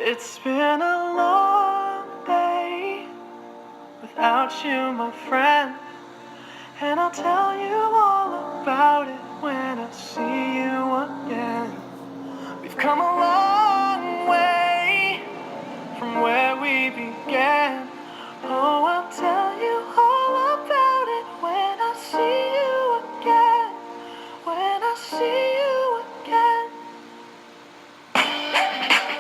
It's been a long day without you, my friend, and I'll tell you all about it when I see you again. We've come a long way from where we began. Oh, I'll tell you all about it when I see you again. When I see you again.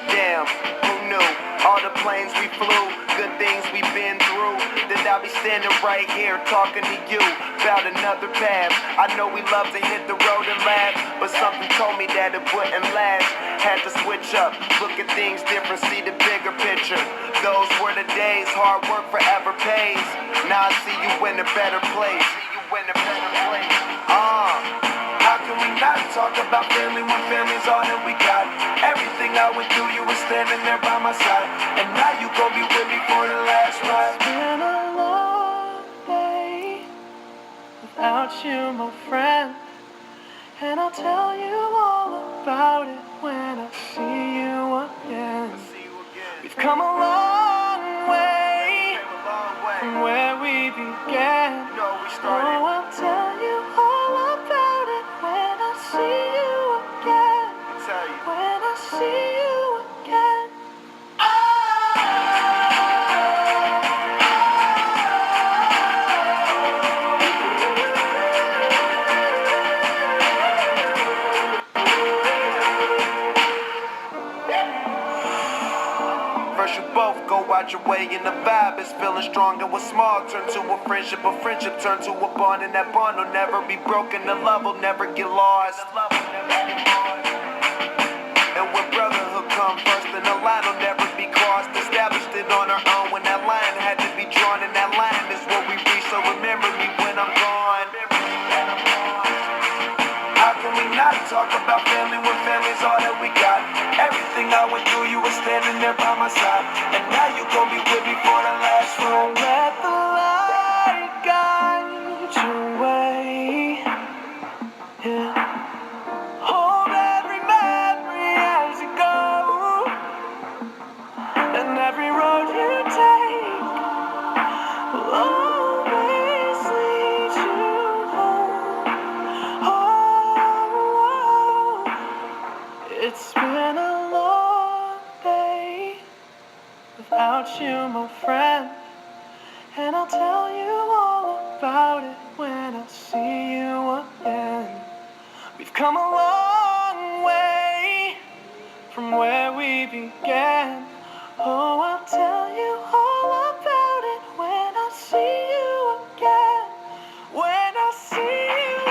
Damn, who knew? All the planes we flew, good things we've been through. That I'll be standing right here talking to you about another path. I know we love to hit the road and laugh, but something told me that it wouldn't last. Had to switch up, look at things different, see the bigger picture. Those were the days, hard work forever pays. Now I see you in a better place. How can we not talk about family when family's all that we got? Everything I went through, you were standing there by my side, and now you gon' be with me for the last ride. It's been a long day without you, my friend, and I'll tell you all about it when I see you again. We've come a long way from where we began. Oh, I'll tell you all about it when I see you again. When I see you again. First you both go out your way and the vibe is feeling strong. And what's small turn to a friendship turn to a bond. And that bond will never be broken, the love will never get lost. And when brotherhood come first, then the line will never be crossed. Established it on our own when that line had to be drawn. And that line is what we reach, so remember me when I'm gone. How can we not talk about family when family's all that we got? Everything I went through, you were standing there by my side, and now you gon' be with me for the last ride. Let the light guide your way. Yeah. Hold every memory as you go, and every road you take will always lead you home. Oh, it's been a long day without you, my friend, and I'll tell you all about it when I see you again. We've come a long way from where we began. Oh, I'll tell you all about it when I see you again. When I see you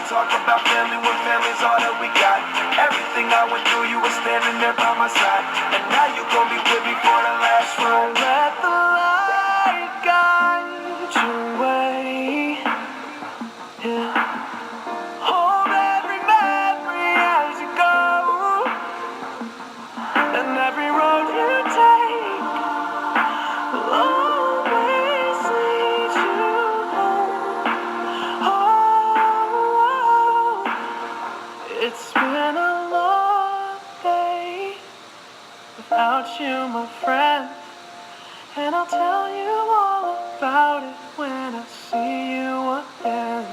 Talk about family when family's all that we got. Everything I went through, you were standing there by my side, and now you gon' be with me for the last ride. let the light guide your way. Yeah. Hold every memory as you go, and every road you take will always lead you home. Oh, it's been a long day without you, my friend, and I'll tell you all about it when I see you again.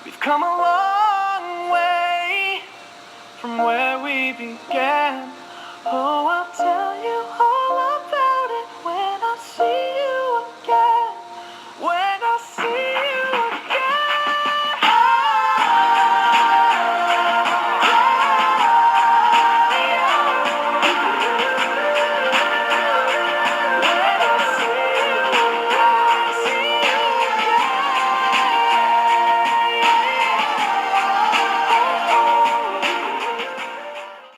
We've come a long